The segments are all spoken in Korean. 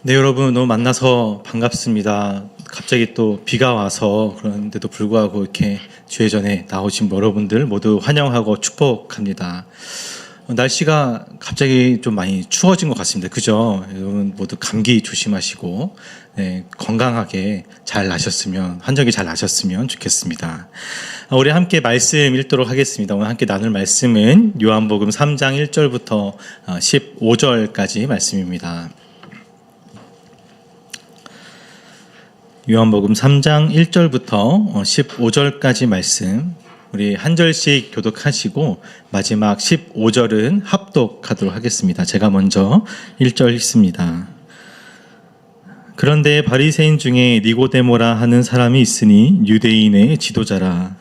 네, 여러분 너무 만나서 반갑습니다. 갑자기 또 비가 와서 그런데도 불구하고 이렇게 주의 전에 나오신 여러분들 모두 환영하고 축복합니다. 날씨가 갑자기 좀 많이 추워진 것 같습니다. 그죠? 여러분 모두 감기 조심하시고 건강하게 잘 나셨으면, 환절기 잘 나셨으면 좋겠습니다. 우리 함께 말씀 읽도록 하겠습니다. 오늘 함께 나눌 말씀은 요한복음 3장 1절부터 15절까지 말씀입니다. 요한복음 3장 1절부터 15절까지 말씀, 우리 한 절씩 교독하시고 마지막 15절은 합독하도록 하겠습니다. 제가 먼저 1절 읽습니다. 그런데 바리새인 중에 니고데모라 하는 사람이 있으니 유대인의 지도자라.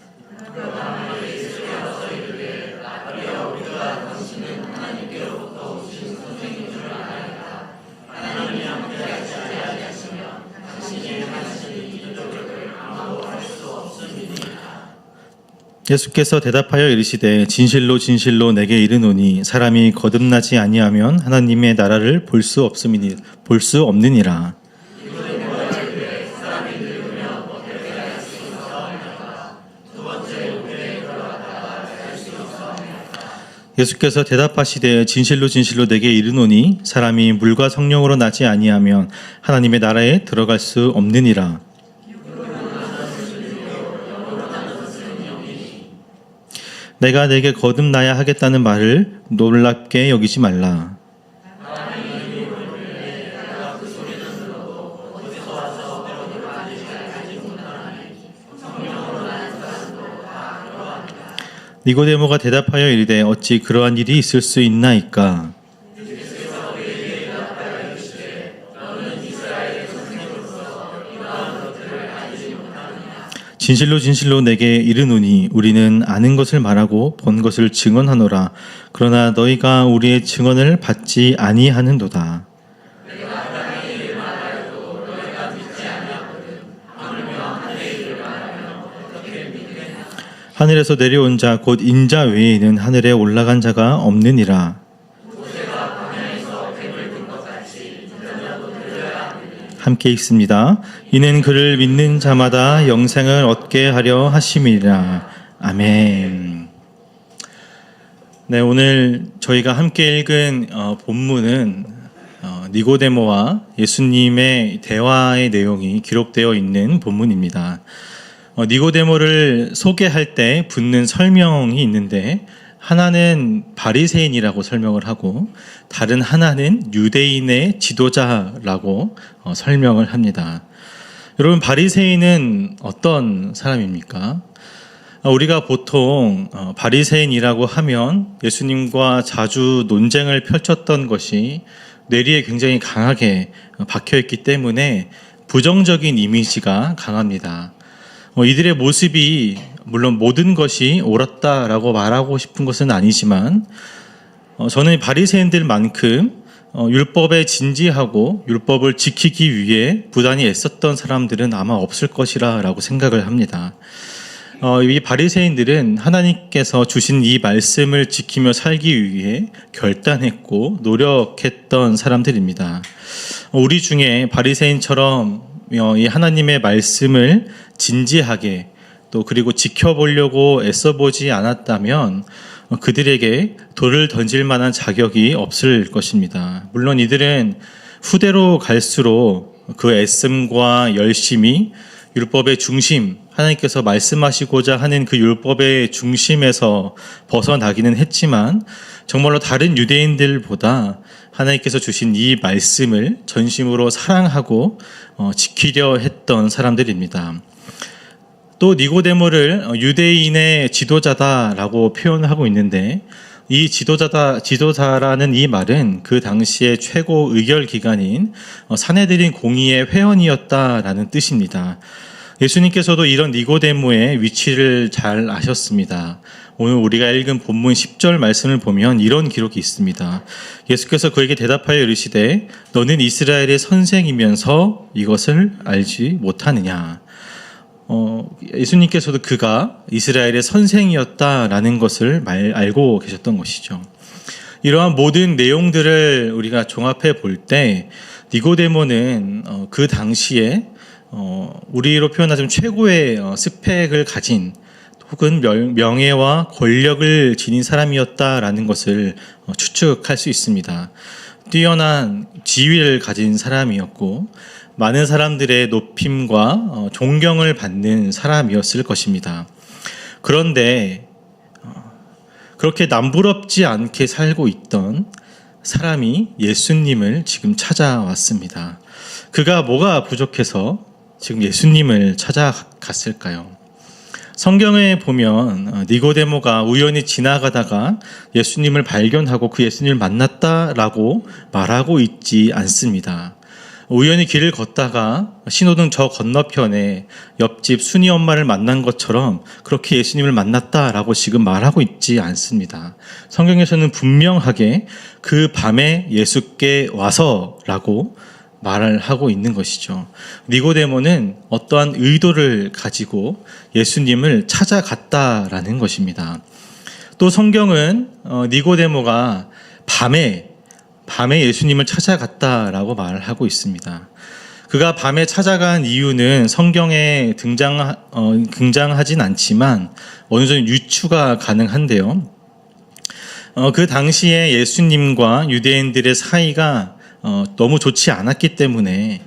예수께서 대답하여 이르시되 진실로 진실로 내게 이르노니 사람이 거듭나지 아니하면 하나님의 나라를 볼 수 없느니라. 예수께서 대답하시되 진실로 진실로 내게 이르노니 사람이 물과 성령으로 나지 아니하면 하나님의 나라에 들어갈 수 없느니라. 내가 내게 거듭나야 하겠다는 말을 놀랍게 여기지 말라. 니고데모가 대답하여 이르되 어찌 그러한 일이 있을 수 있나이까? 진실로 진실로 내게 이르노니 우리는 아는 것을 말하고 본 것을 증언하노라. 그러나 너희가 우리의 증언을 받지 아니하는도다. 하늘에서 내려온 자 곧 인자 외에는 하늘에 올라간 자가 없느니라. 함께 읽습니다. 이는 그를 믿는 자마다 영생을 얻게 하려 하심이라. 아멘. 네, 오늘 저희가 함께 읽은 본문은 니고데모와 예수님의 대화의 내용이 기록되어 있는 본문입니다. 니고데모를 소개할 때 붙는 설명이 있는데, 하나는 바리새인이라고 설명을 하고 다른 하나는 유대인의 지도자라고 설명을 합니다. 여러분, 바리새인은 어떤 사람입니까? 우리가 보통 바리새인이라고 하면 예수님과 자주 논쟁을 펼쳤던 것이 뇌리에 굉장히 강하게 박혀있기 때문에 부정적인 이미지가 강합니다. 이들의 모습이 물론 모든 것이 옳았다라고 말하고 싶은 것은 아니지만, 저는 바리새인들만큼 율법에 진지하고 율법을 지키기 위해 부단히 애썼던 사람들은 아마 없을 것이라고 생각을 합니다. 이 바리새인들은 하나님께서 주신 이 말씀을 지키며 살기 위해 결단했고 노력했던 사람들입니다. 우리 중에 바리새인처럼 이 하나님의 말씀을 진지하게 또 그리고 지켜보려고 애써보지 않았다면 그들에게 돌을 던질 만한 자격이 없을 것입니다. 물론 이들은 후대로 갈수록 그 애씀과 열심이 율법의 중심, 하나님께서 말씀하시고자 하는 그 율법의 중심에서 벗어나기는 했지만 정말로 다른 유대인들보다 하나님께서 주신 이 말씀을 전심으로 사랑하고 지키려 했던 사람들입니다. 또 니고데모를 유대인의 지도자다라고 표현하고 있는데, 이 지도자라는 이 말은 그 당시의 최고 의결 기관인 산헤드린 공의의 회원이었다라는 뜻입니다. 예수님께서도 이런 니고데모의 위치를 잘 아셨습니다. 오늘 우리가 읽은 본문 10절 말씀을 보면 이런 기록이 있습니다. 예수께서 그에게 대답하여 이르시되 너는 이스라엘의 선생이면서 이것을 알지 못하느냐. 예수님께서도 그가 이스라엘의 선생이었다라는 것을 알고 계셨던 것이죠. 이러한 모든 내용들을 우리가 종합해 볼 때 니고데모는 그 당시에 우리로 표현하자면 최고의 스펙을 가진 혹은 명예와 권력을 지닌 사람이었다라는 것을 추측할 수 있습니다. 뛰어난 지위를 가진 사람이었고 많은 사람들의 높임과 존경을 받는 사람이었을 것입니다. 그런데 그렇게 남부럽지 않게 살고 있던 사람이 예수님을 지금 찾아왔습니다. 그가 뭐가 부족해서 지금 예수님을 찾아갔을까요? 성경에 보면 니고데모가 우연히 지나가다가 예수님을 발견하고 그 예수님을 만났다라고 말하고 있지 않습니다. 우연히 길을 걷다가 신호등 저 건너편에 옆집 순이 엄마를 만난 것처럼 그렇게 예수님을 만났다라고 지금 말하고 있지 않습니다. 성경에서는 분명하게 그 밤에 예수께 와서라고 말을 하고 있는 것이죠. 니고데모는 어떠한 의도를 가지고 예수님을 찾아갔다라는 것입니다. 또 성경은 니고데모가 밤에 예수님을 찾아갔다라고 말을 하고 있습니다. 그가 밤에 찾아간 이유는 성경에 등장하진 않지만 어느 정도 유추가 가능한데요. 그 당시에 예수님과 유대인들의 사이가 너무 좋지 않았기 때문에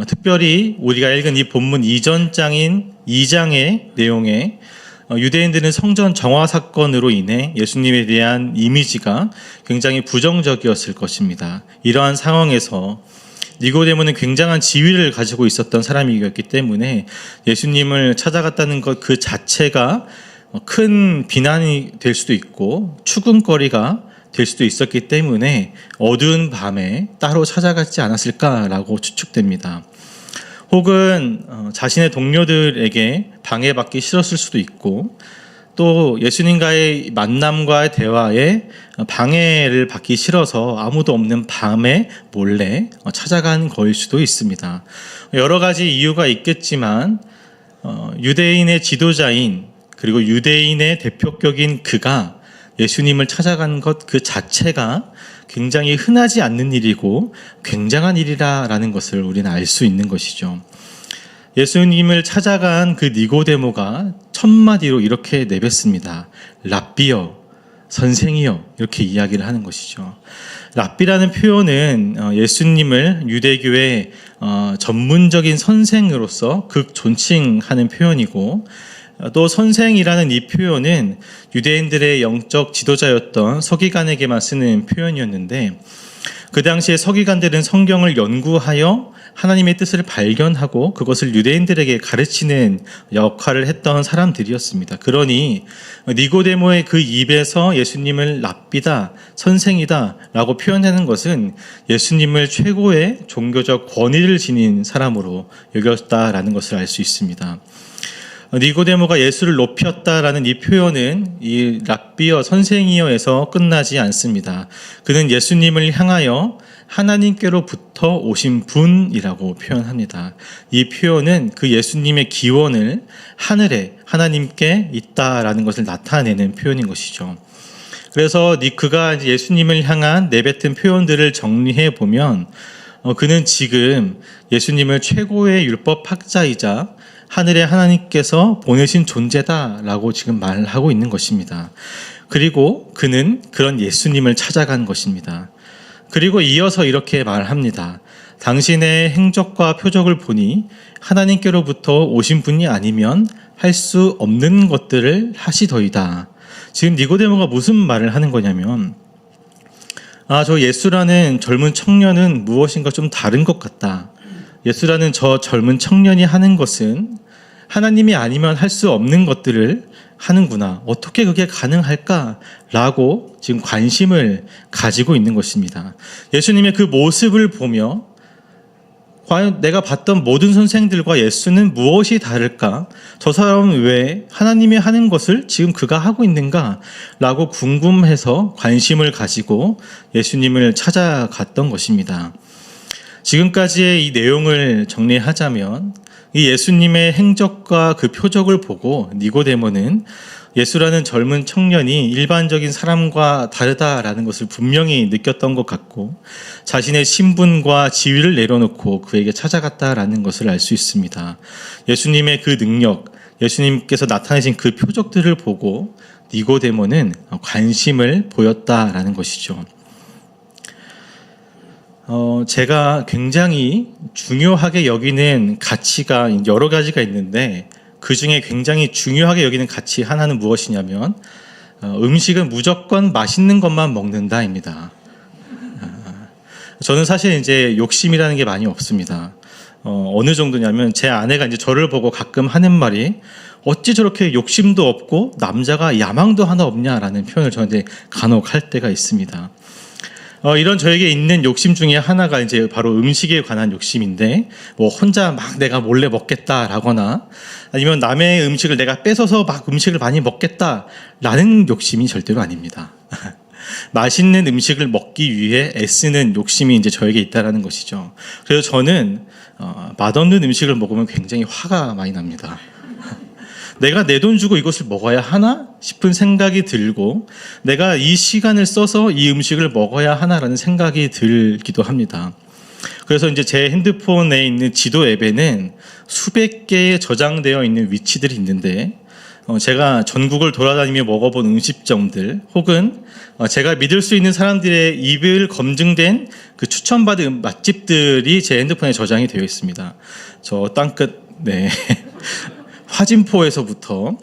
특별히 우리가 읽은 이 본문 이전 장인 2장의 내용에 유대인들은 성전 정화 사건으로 인해 예수님에 대한 이미지가 굉장히 부정적이었을 것입니다. 이러한 상황에서 니고데모는 굉장한 지위를 가지고 있었던 사람이었기 때문에 예수님을 찾아갔다는 것 그 자체가 큰 비난이 될 수도 있고 추궁거리가 될 수도 있었기 때문에 어두운 밤에 따로 찾아가지 않았을까라고 추측됩니다. 혹은 자신의 동료들에게 방해받기 싫었을 수도 있고 또 예수님과의 만남과 대화에 방해를 받기 싫어서 아무도 없는 밤에 몰래 찾아간 거일 수도 있습니다. 여러 가지 이유가 있겠지만 유대인의 지도자인 그리고 유대인의 대표격인 그가 예수님을 찾아간 것 그 자체가 굉장히 흔하지 않는 일이고 굉장한 일이라는 것을 우리는 알 수 있는 것이죠. 예수님을 찾아간 그 니고데모가 첫마디로 이렇게 내뱉습니다. 랍비여, 선생이여, 이렇게 이야기를 하는 것이죠. 랍비라는 표현은 예수님을 유대교의 전문적인 선생으로서 극존칭하는 표현이고 또 선생이라는 이 표현은 유대인들의 영적 지도자였던 서기관에게만 쓰는 표현이었는데 그 당시에 서기관들은 성경을 연구하여 하나님의 뜻을 발견하고 그것을 유대인들에게 가르치는 역할을 했던 사람들이었습니다. 그러니 니고데모의 그 입에서 예수님을 랍비다, 선생이다 라고 표현하는 것은 예수님을 최고의 종교적 권위를 지닌 사람으로 여겼다라는 것을 알 수 있습니다. 니고데모가 예수를 높였다라는 이 표현은 이 랍비여 선생이여에서 끝나지 않습니다. 그는 예수님을 향하여 하나님께로부터 오신 분이라고 표현합니다. 이 표현은 그 예수님의 기원을 하늘에 하나님께 있다라는 것을 나타내는 표현인 것이죠. 그래서 그가 예수님을 향한 내뱉은 표현들을 정리해 보면 그는 지금 예수님을 최고의 율법학자이자 하늘의 하나님께서 보내신 존재다라고 지금 말하고 있는 것입니다. 그리고 그는 그런 예수님을 찾아간 것입니다. 그리고 이어서 이렇게 말합니다. 당신의 행적과 표적을 보니 하나님께로부터 오신 분이 아니면 할 수 없는 것들을 하시더이다. 지금 니고데모가 무슨 말을 하는 거냐면 저 예수라는 젊은 청년은 무엇인가 좀 다른 것 같다. 예수라는 저 젊은 청년이 하는 것은 하나님이 아니면 할 수 없는 것들을 하는구나. 어떻게 그게 가능할까라고 지금 관심을 가지고 있는 것입니다. 예수님의 그 모습을 보며 과연 내가 봤던 모든 선생들과 예수는 무엇이 다를까? 저 사람은 왜 하나님이 하는 것을 지금 그가 하고 있는가? 라고 궁금해서 관심을 가지고 예수님을 찾아갔던 것입니다. 지금까지의 이 내용을 정리하자면 이 예수님의 행적과 그 표적을 보고 니고데모는 예수라는 젊은 청년이 일반적인 사람과 다르다라는 것을 분명히 느꼈던 것 같고 자신의 신분과 지위를 내려놓고 그에게 찾아갔다라는 것을 알 수 있습니다. 예수님의 그 능력, 예수님께서 나타내신 그 표적들을 보고 니고데모는 관심을 보였다라는 것이죠. 제가 굉장히 중요하게 여기는 가치가 여러 가지가 있는데 그 중에 굉장히 중요하게 여기는 가치 하나는 무엇이냐면 음식은 무조건 맛있는 것만 먹는다입니다. 저는 사실 이제 욕심이라는 게 많이 없습니다. 어느 정도냐면 제 아내가 이제 저를 보고 가끔 하는 말이 어찌 저렇게 욕심도 없고 남자가 야망도 하나 없냐라는 표현을 저한테 간혹 할 때가 있습니다. 이런 저에게 있는 욕심 중에 하나가 이제 바로 음식에 관한 욕심인데 뭐 혼자 막 내가 몰래 먹겠다라거나 아니면 남의 음식을 내가 뺏어서 막 음식을 많이 먹겠다라는 욕심이 절대로 아닙니다. 맛있는 음식을 먹기 위해 애쓰는 욕심이 이제 저에게 있다라는 것이죠. 그래서 저는 맛없는 음식을 먹으면 굉장히 화가 많이 납니다. 내가 내 돈 주고 이것을 먹어야 하나 싶은 생각이 들고 내가 이 시간을 써서 이 음식을 먹어야 하나라는 생각이 들기도 합니다. 그래서 이제 제 핸드폰에 있는 지도 앱에는 수백 개의 저장되어 있는 위치들이 있는데 제가 전국을 돌아다니며 먹어본 음식점들 혹은 제가 믿을 수 있는 사람들의 입을 검증된 그 추천받은 맛집들이 제 핸드폰에 저장이 되어 있습니다. 저 땅끝 화진포에서부터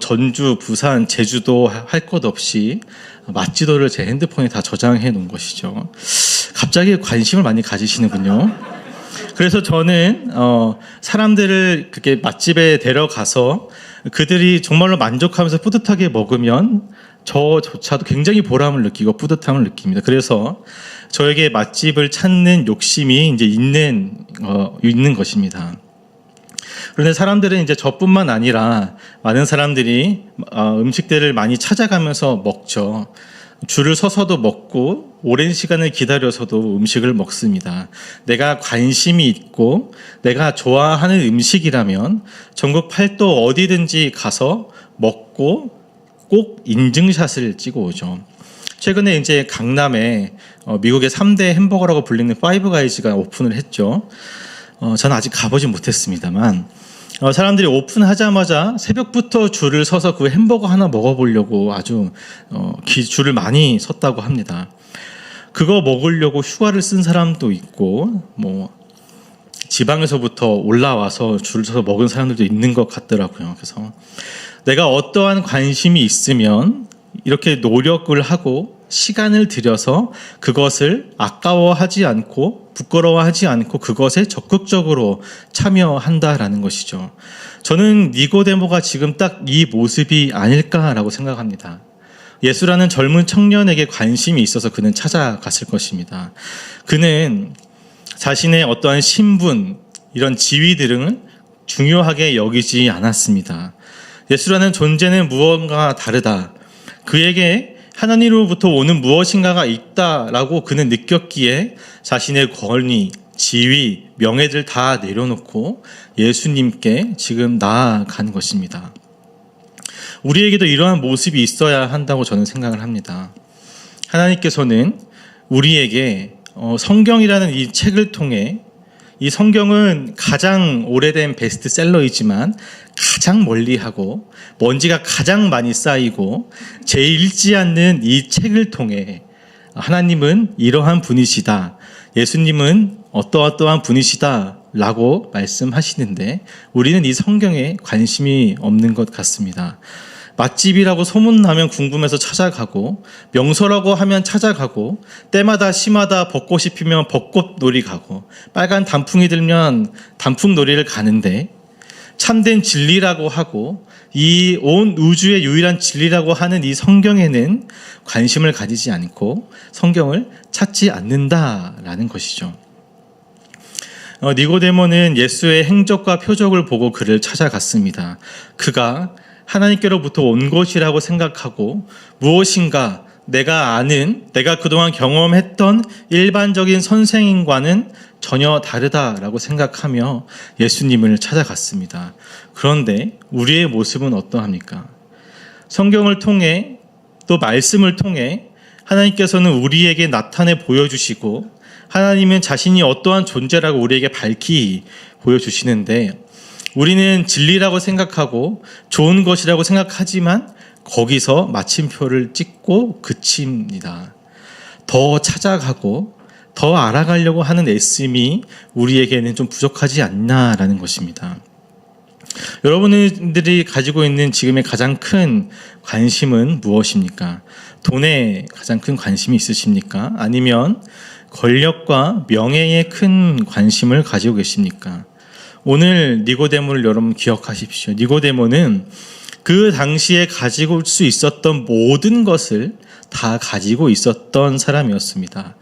전주, 부산, 제주도 할 것 없이 맛지도를 제 핸드폰에 다 저장해 놓은 것이죠. 갑자기 관심을 많이 가지시는군요. 그래서 저는 사람들을 그렇게 맛집에 데려가서 그들이 정말로 만족하면서 뿌듯하게 먹으면 저조차도 굉장히 보람을 느끼고 뿌듯함을 느낍니다. 그래서 저에게 맛집을 찾는 욕심이 이제 있는 것입니다. 그런데 사람들은 이제 저뿐만 아니라 많은 사람들이 음식들을 많이 찾아가면서 먹죠. 줄을 서서도 먹고 오랜 시간을 기다려서도 음식을 먹습니다. 내가 관심이 있고 내가 좋아하는 음식이라면 전국 팔도 어디든지 가서 먹고 꼭 인증샷을 찍어 오죠. 최근에 이제 강남에 미국의 3대 햄버거라고 불리는 파이브 가이즈가 오픈을 했죠. 저는 아직 가보지 못했습니다만 사람들이 오픈하자마자 새벽부터 줄을 서서 그 햄버거 하나 먹어보려고 아주 줄을 많이 섰다고 합니다. 그거 먹으려고 휴가를 쓴 사람도 있고 뭐 지방에서부터 올라와서 줄을 서서 먹은 사람들도 있는 것 같더라고요. 그래서 내가 어떠한 관심이 있으면 이렇게 노력을 하고 시간을 들여서 그것을 아까워하지 않고 부끄러워하지 않고 그것에 적극적으로 참여한다라는 것이죠. 저는 니고데모가 지금 딱 이 모습이 아닐까라고 생각합니다. 예수라는 젊은 청년에게 관심이 있어서 그는 찾아갔을 것입니다. 그는 자신의 어떠한 신분, 이런 지위 등을 중요하게 여기지 않았습니다. 예수라는 존재는 무언가 다르다. 그에게 하나님으로부터 오는 무엇인가가 있다라고 그는 느꼈기에 자신의 권위, 지위, 명예들 다 내려놓고 예수님께 지금 나아간 것입니다. 우리에게도 이러한 모습이 있어야 한다고 저는 생각을 합니다. 하나님께서는 우리에게 성경이라는 이 책을 통해 이 성경은 가장 오래된 베스트셀러이지만 가장 멀리하고 먼지가 가장 많이 쌓이고 제 읽지 않는 이 책을 통해 하나님은 이러한 분이시다. 예수님은 어떠한 분이시다 라고 말씀하시는데 우리는 이 성경에 관심이 없는 것 같습니다. 맛집이라고 소문나면 궁금해서 찾아가고 명소라고 하면 찾아가고 때마다 시마다 벚꽃이 피면 벚꽃놀이 가고 빨간 단풍이 들면 단풍놀이를 가는데 참된 진리라고 하고 이 온 우주의 유일한 진리라고 하는 이 성경에는 관심을 가지지 않고 성경을 찾지 않는다라는 것이죠. 니고데모는 예수의 행적과 표적을 보고 그를 찾아갔습니다. 그가 하나님께로부터 온 것이라고 생각하고 무엇인가 내가 아는, 내가 그동안 경험했던 일반적인 선생님과는 전혀 다르다라고 생각하며 예수님을 찾아갔습니다. 그런데 우리의 모습은 어떠합니까? 성경을 통해 또 말씀을 통해 하나님께서는 우리에게 나타내 보여주시고 하나님은 자신이 어떠한 존재라고 우리에게 밝히 보여주시는데 우리는 진리라고 생각하고 좋은 것이라고 생각하지만 거기서 마침표를 찍고 그칩니다. 더 찾아가고 더 알아가려고 하는 애씀이 우리에게는 좀 부족하지 않나라는 것입니다. 여러분들이 가지고 있는 지금의 가장 큰 관심은 무엇입니까? 돈에 가장 큰 관심이 있으십니까? 아니면 권력과 명예에 큰 관심을 가지고 계십니까? 오늘 니고데모를 여러분 기억하십시오. 니고데모는 그 당시에 가지고 올 수 있었던 모든 것을 다 가지고 있었던 사람이었습니다.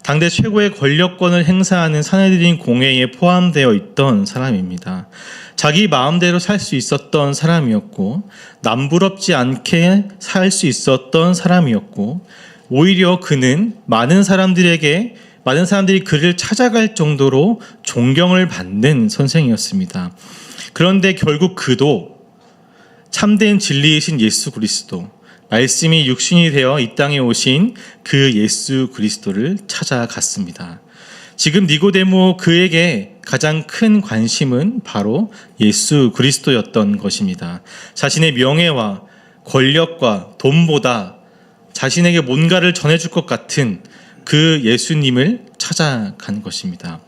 당대 최고의 권력권을 행사하는 사내들인 공회에 포함되어 있던 사람입니다. 자기 마음대로 살 수 있었던 사람이었고 남부럽지 않게 살 수 있었던 사람이었고 오히려 그는 많은 사람들이 그를 찾아갈 정도로 존경을 받는 선생이었습니다. 그런데 결국 그도 참된 진리이신 예수 그리스도, 말씀이 육신이 되어 이 땅에 오신 그 예수 그리스도를 찾아갔습니다. 지금 니고데모 그에게 가장 큰 관심은 바로 예수 그리스도였던 것입니다. 자신의 명예와 권력과 돈보다 자신에게 뭔가를 전해줄 것 같은 그 예수님을 찾아간 것입니다.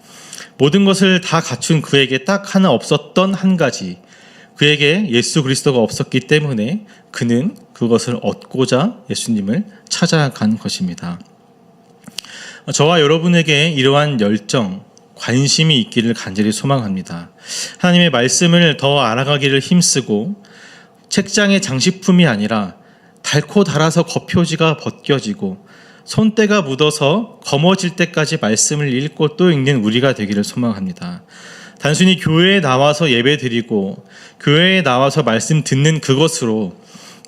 모든 것을 다 갖춘 그에게 딱 하나 없었던 한 가지, 그에게 예수 그리스도가 없었기 때문에 그는 그것을 얻고자 예수님을 찾아간 것입니다. 저와 여러분에게 이러한 열정, 관심이 있기를 간절히 소망합니다. 하나님의 말씀을 더 알아가기를 힘쓰고 책장의 장식품이 아니라 닳고 닳아서 겉표지가 벗겨지고 손때가 묻어서 검어질 때까지 말씀을 읽고 또 읽는 우리가 되기를 소망합니다. 단순히 교회에 나와서 예배드리고 교회에 나와서 말씀 듣는 그것으로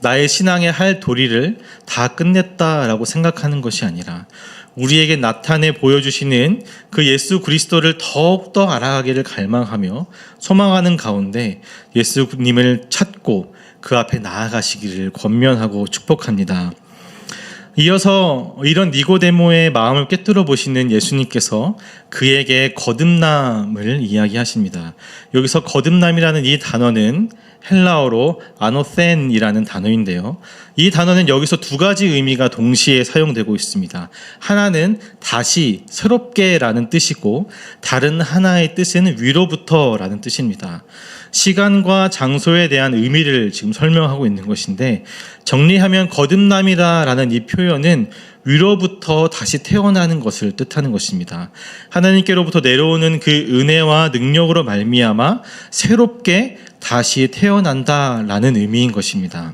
나의 신앙의 할 도리를 다 끝냈다라고 생각하는 것이 아니라 우리에게 나타내 보여주시는 그 예수 그리스도를 더욱더 알아가기를 갈망하며 소망하는 가운데 예수님을 찾고 그 앞에 나아가시기를 권면하고 축복합니다. 이어서 이런 니고데모의 마음을 꿰뚫어 보시는 예수님께서 그에게 거듭남을 이야기하십니다. 여기서 거듭남이라는 이 단어는 헬라어로 아노센이라는 단어인데요. 이 단어는 여기서 두 가지 의미가 동시에 사용되고 있습니다. 하나는 다시 새롭게라는 뜻이고 다른 하나의 뜻은 위로부터라는 뜻입니다. 시간과 장소에 대한 의미를 지금 설명하고 있는 것인데 정리하면 거듭남이라는 이 표현은 위로부터 다시 태어나는 것을 뜻하는 것입니다. 하나님께로부터 내려오는 그 은혜와 능력으로 말미암아 새롭게 다시 태어난다라는 의미인 것입니다.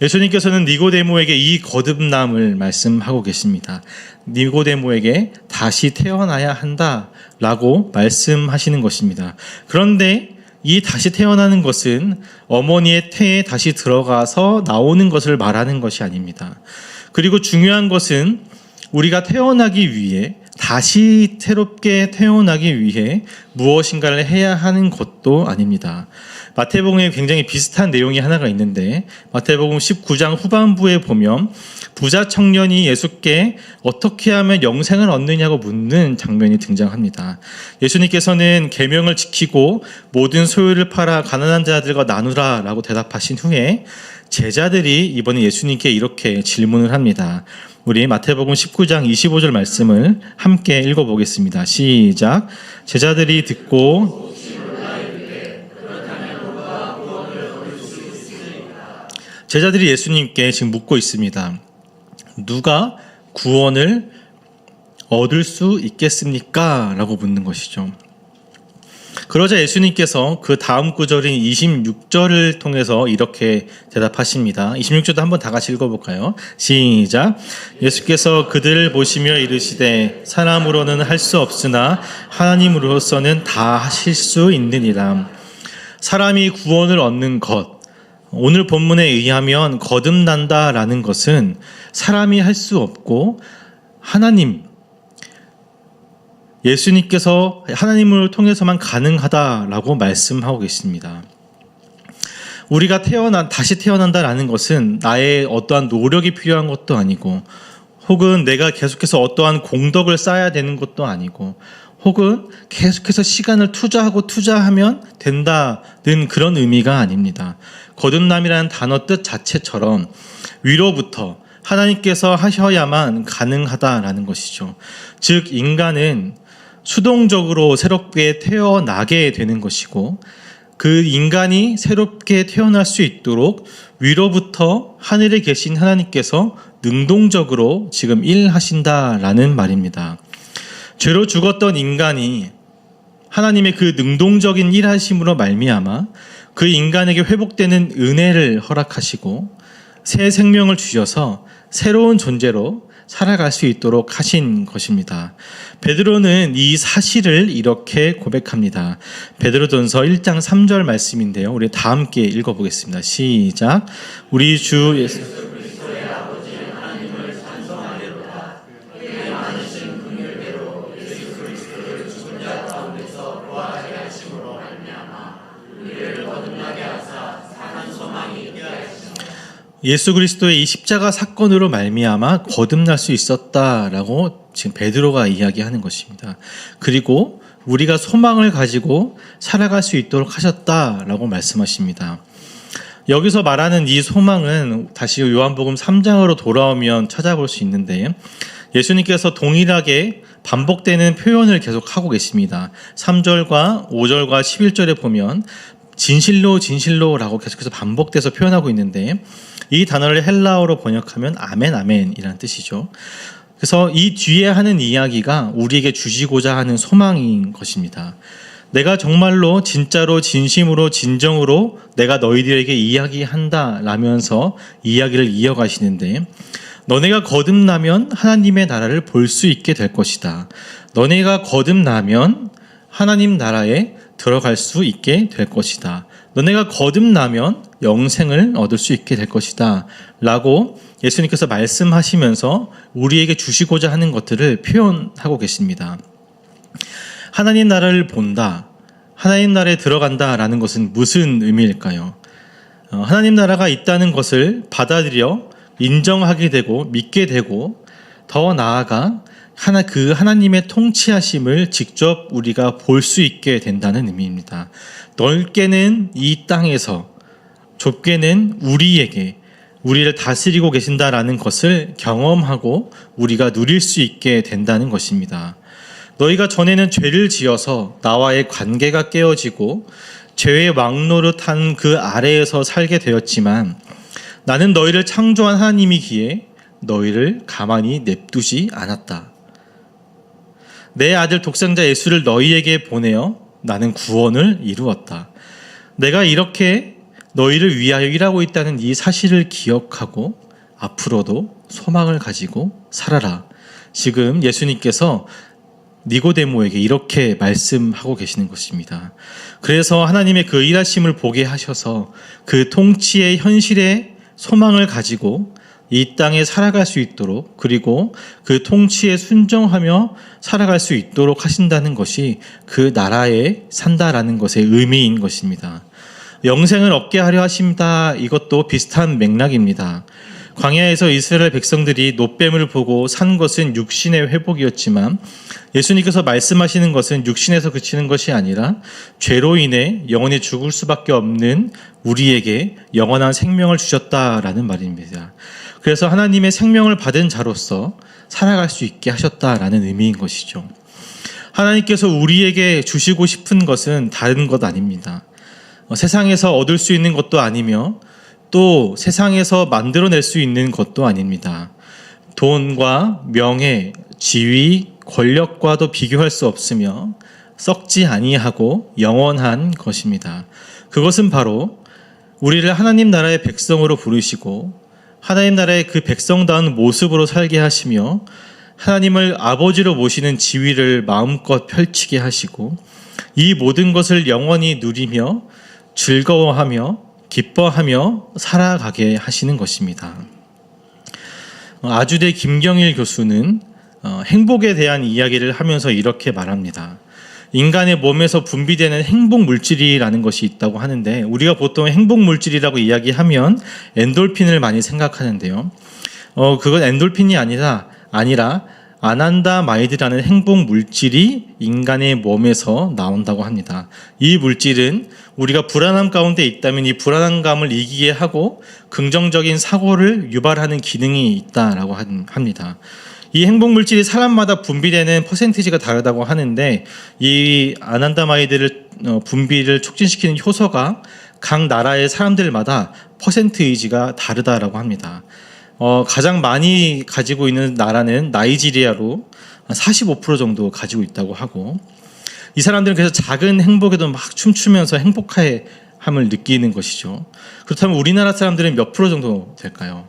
예수님께서는 니고데모에게 이 거듭남을 말씀하고 계십니다. 니고데모에게 다시 태어나야 한다라고 말씀하시는 것입니다. 그런데 이 다시 태어나는 것은 어머니의 태에 다시 들어가서 나오는 것을 말하는 것이 아닙니다. 그리고 중요한 것은 우리가 태어나기 위해 다시 새롭게 태어나기 위해 무엇인가를 해야 하는 것도 아닙니다. 마태복음에 굉장히 비슷한 내용이 하나가 있는데 마태복음 19장 후반부에 보면 부자 청년이 예수께 어떻게 하면 영생을 얻느냐고 묻는 장면이 등장합니다. 예수님께서는 계명을 지키고 모든 소유를 팔아 가난한 자들과 나누라 라고 대답하신 후에 제자들이 이번에 예수님께 이렇게 질문을 합니다. 우리 마태복음 19장 25절 말씀을 함께 읽어보겠습니다. 시작. 제자들이 듣고 제자들이 예수님께 지금 묻고 있습니다. 누가 구원을 얻을 수 있겠습니까? 라고 묻는 것이죠. 그러자 예수님께서 그 다음 구절인 26절을 통해서 이렇게 대답하십니다. 26절도 한번 다 같이 읽어볼까요? 시작. 예수께서 그들을 보시며 이르시되 사람으로는 할 수 없으나 하나님으로서는 다 하실 수 있느니라. 사람이 구원을 얻는 것, 오늘 본문에 의하면 거듭난다라는 것은 사람이 할 수 없고 하나님, 예수님께서 하나님을 통해서만 가능하다라고 말씀하고 계십니다. 우리가 다시 태어난다라는 것은 나의 어떠한 노력이 필요한 것도 아니고, 혹은 내가 계속해서 어떠한 공덕을 쌓아야 되는 것도 아니고, 혹은 계속해서 시간을 투자하면 된다는 그런 의미가 아닙니다. 거듭남이라는 단어 뜻 자체처럼 위로부터 하나님께서 하셔야만 가능하다라는 것이죠. 즉 인간은 수동적으로 새롭게 태어나게 되는 것이고, 그 인간이 새롭게 태어날 수 있도록 위로부터 하늘에 계신 하나님께서 능동적으로 지금 일하신다라는 말입니다. 죄로 죽었던 인간이 하나님의 그 능동적인 일하심으로 말미암아 그 인간에게 회복되는 은혜를 허락하시고 새 생명을 주셔서 새로운 존재로 살아갈 수 있도록 하신 것입니다. 베드로는 이 사실을 이렇게 고백합니다. 베드로전서 1장 3절 말씀인데요. 우리 다 함께 읽어보겠습니다. 시작. 우리 주 예수 그리스도의 아버지 하나님을 찬송하리로다. 그의 많으신 긍휼대로 예수 그리스도를 죽은 자 가운데서 부활하게 하심으로 말미암아 우리를 거듭나게 하사 사는 소망이 있게 하시니 예수 그리스도의 이 십자가 사건으로 말미암아 거듭날 수 있었다라고 지금 베드로가 이야기하는 것입니다. 그리고 우리가 소망을 가지고 살아갈 수 있도록 하셨다라고 말씀하십니다. 여기서 말하는 이 소망은 다시 요한복음 3장으로 돌아오면 찾아볼 수 있는데, 예수님께서 동일하게 반복되는 표현을 계속 하고 계십니다. 3절과 5절과 11절에 보면 진실로 진실로라고 계속해서 반복돼서 표현하고 있는데, 이 단어를 헬라어로 번역하면 아멘 아멘이라는 뜻이죠. 그래서 이 뒤에 하는 이야기가 우리에게 주시고자 하는 소망인 것입니다. 내가 정말로 진짜로 진심으로 진정으로 내가 너희들에게 이야기한다 라면서 이야기를 이어가시는데, 너네가 거듭나면 하나님의 나라를 볼 수 있게 될 것이다. 너네가 거듭나면 하나님 나라에 들어갈 수 있게 될 것이다. 너네가 거듭나면 영생을 얻을 수 있게 될 것이다 라고 예수님께서 말씀하시면서 우리에게 주시고자 하는 것들을 표현하고 계십니다. 하나님 나라를 본다, 하나님 나라에 들어간다 라는 것은 무슨 의미일까요? 하나님 나라가 있다는 것을 받아들여 인정하게 되고 믿게 되고, 더 나아가 그 하나님의 통치하심을 직접 우리가 볼 수 있게 된다는 의미입니다. 넓게는 이 땅에서, 좁게는 우리를 다스리고 계신다라는 것을 경험하고 우리가 누릴 수 있게 된다는 것입니다. 너희가 전에는 죄를 지어서 나와의 관계가 깨어지고 죄의 왕노릇한 그 아래에서 살게 되었지만, 나는 너희를 창조한 하나님이기에 너희를 가만히 냅두지 않았다. 내 아들 독생자 예수를 너희에게 보내어 나는 구원을 이루었다. 내가 이렇게 너희를 위하여 일하고 있다는 이 사실을 기억하고 앞으로도 소망을 가지고 살아라. 지금 예수님께서 니고데모에게 이렇게 말씀하고 계시는 것입니다. 그래서 하나님의 그 일하심을 보게 하셔서 그 통치의 현실에 소망을 가지고 이 땅에 살아갈 수 있도록, 그리고 그 통치에 순종하며 살아갈 수 있도록 하신다는 것이 그 나라에 산다라는 것의 의미인 것입니다. 영생을 얻게 하려 하십니다. 이것도 비슷한 맥락입니다. 광야에서 이스라엘 백성들이 노뱀을 보고 산 것은 육신의 회복이었지만, 예수님께서 말씀하시는 것은 육신에서 그치는 것이 아니라 죄로 인해 영원히 죽을 수밖에 없는 우리에게 영원한 생명을 주셨다라는 말입니다. 그래서 하나님의 생명을 받은 자로서 살아갈 수 있게 하셨다라는 의미인 것이죠. 하나님께서 우리에게 주시고 싶은 것은 다른 것 아닙니다. 세상에서 얻을 수 있는 것도 아니며 또 세상에서 만들어낼 수 있는 것도 아닙니다. 돈과 명예, 지위, 권력과도 비교할 수 없으며 썩지 아니하고 영원한 것입니다. 그것은 바로 우리를 하나님 나라의 백성으로 부르시고 하나님 나라의 그 백성다운 모습으로 살게 하시며 하나님을 아버지로 모시는 지위를 마음껏 펼치게 하시고 이 모든 것을 영원히 누리며 즐거워하며 기뻐하며 살아가게 하시는 것입니다. 아주대 김경일 교수는 행복에 대한 이야기를 하면서 이렇게 말합니다. 인간의 몸에서 분비되는 행복 물질이라는 것이 있다고 하는데, 우리가 보통 행복 물질이라고 이야기하면 엔돌핀을 많이 생각하는데요. 그건 엔돌핀이 아니라 아난다마이드라는 행복 물질이 인간의 몸에서 나온다고 합니다. 이 물질은 우리가 불안함 가운데 있다면 이 불안감을 이기게 하고 긍정적인 사고를 유발하는 기능이 있다라고 합니다. 이 행복 물질이 사람마다 분비되는 퍼센티지가 다르다고 하는데, 이 아난다마이드를 분비를 촉진시키는 효소가 각 나라의 사람들마다 퍼센테이지가 다르다라고 합니다. 가장 많이 가지고 있는 나라는 나이지리아로 45% 정도 가지고 있다고 하고, 이 사람들은 그래서 작은 행복에도 막 춤추면서 행복함을 느끼는 것이죠. 그렇다면 우리나라 사람들은 몇 프로 정도 될까요?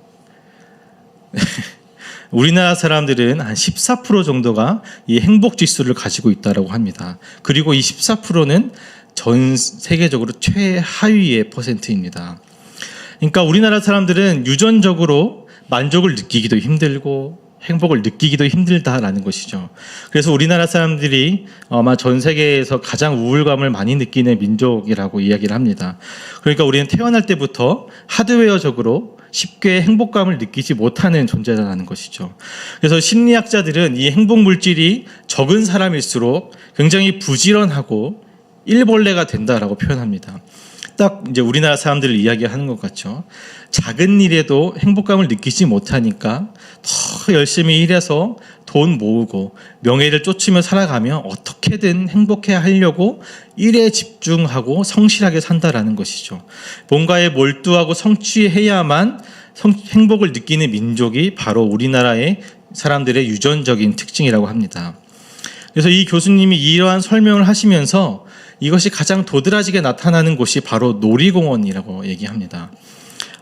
우리나라 사람들은 한 14% 정도가 이 행복 지수를 가지고 있다고 합니다. 그리고 이 14%는 전 세계적으로 최하위의 퍼센트입니다. 그러니까 우리나라 사람들은 유전적으로 만족을 느끼기도 힘들고 행복을 느끼기도 힘들다라는 것이죠. 그래서 우리나라 사람들이 아마 전 세계에서 가장 우울감을 많이 느끼는 민족이라고 이야기를 합니다. 그러니까 우리는 태어날 때부터 하드웨어적으로 쉽게 행복감을 느끼지 못하는 존재라는 것이죠. 그래서 심리학자들은 이 행복 물질이 적은 사람일수록 굉장히 부지런하고 일벌레가 된다라고 표현합니다. 딱 이제 우리나라 사람들을 이야기하는 것 같죠. 작은 일에도 행복감을 느끼지 못하니까 더 열심히 일해서 돈 모으고 명예를 쫓으며 살아가며 어떻게든 행복해 하려고 일에 집중하고 성실하게 산다라는 것이죠. 뭔가에 몰두하고 성취해야만 행복을 느끼는 민족이 바로 우리나라의 사람들의 유전적인 특징이라고 합니다. 그래서 이 교수님이 이러한 설명을 하시면서 이것이 가장 도드라지게 나타나는 곳이 바로 놀이공원이라고 얘기합니다.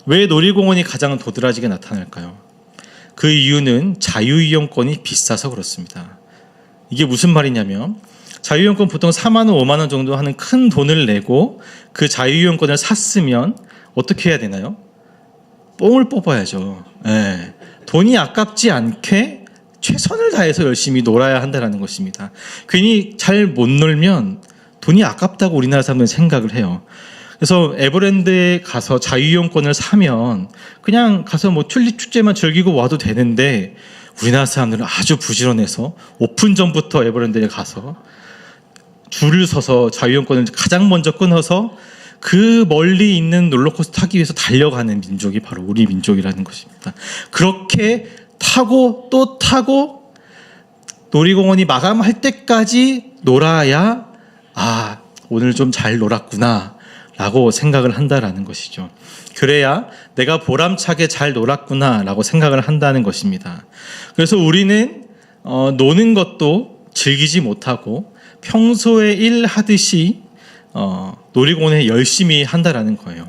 왜 놀이공원이 가장 도드라지게 나타날까요? 그 이유는 자유이용권이 비싸서 그렇습니다. 이게 무슨 말이냐면, 자유이용권 보통 4만 원, 5만 원 정도 하는 큰 돈을 내고 그 자유이용권을 샀으면 어떻게 해야 되나요? 뽕을 뽑아야죠. 네. 돈이 아깝지 않게 최선을 다해서 열심히 놀아야 한다는 것입니다. 괜히 잘 못 놀면 돈이 아깝다고 우리나라 사람들은 생각을 해요. 그래서 에버랜드에 가서 자유이용권을 사면 그냥 가서 뭐 튤립 축제만 즐기고 와도 되는데, 우리나라 사람들은 아주 부지런해서 오픈 전부터 에버랜드에 가서 줄을 서서 자유이용권을 가장 먼저 끊어서 그 멀리 있는 롤러코스터 타기 위해서 달려가는 민족이 바로 우리 민족이라는 것입니다. 그렇게 타고 또 타고 놀이공원이 마감할 때까지 놀아야 오늘 좀 잘 놀았구나 라고 생각을 한다라는 것이죠. 그래야 내가 보람차게 잘 놀았구나 라고 생각을 한다는 것입니다. 그래서 우리는 노는 것도 즐기지 못하고 평소에 일하듯이 놀이공원에 열심히 한다라는 거예요.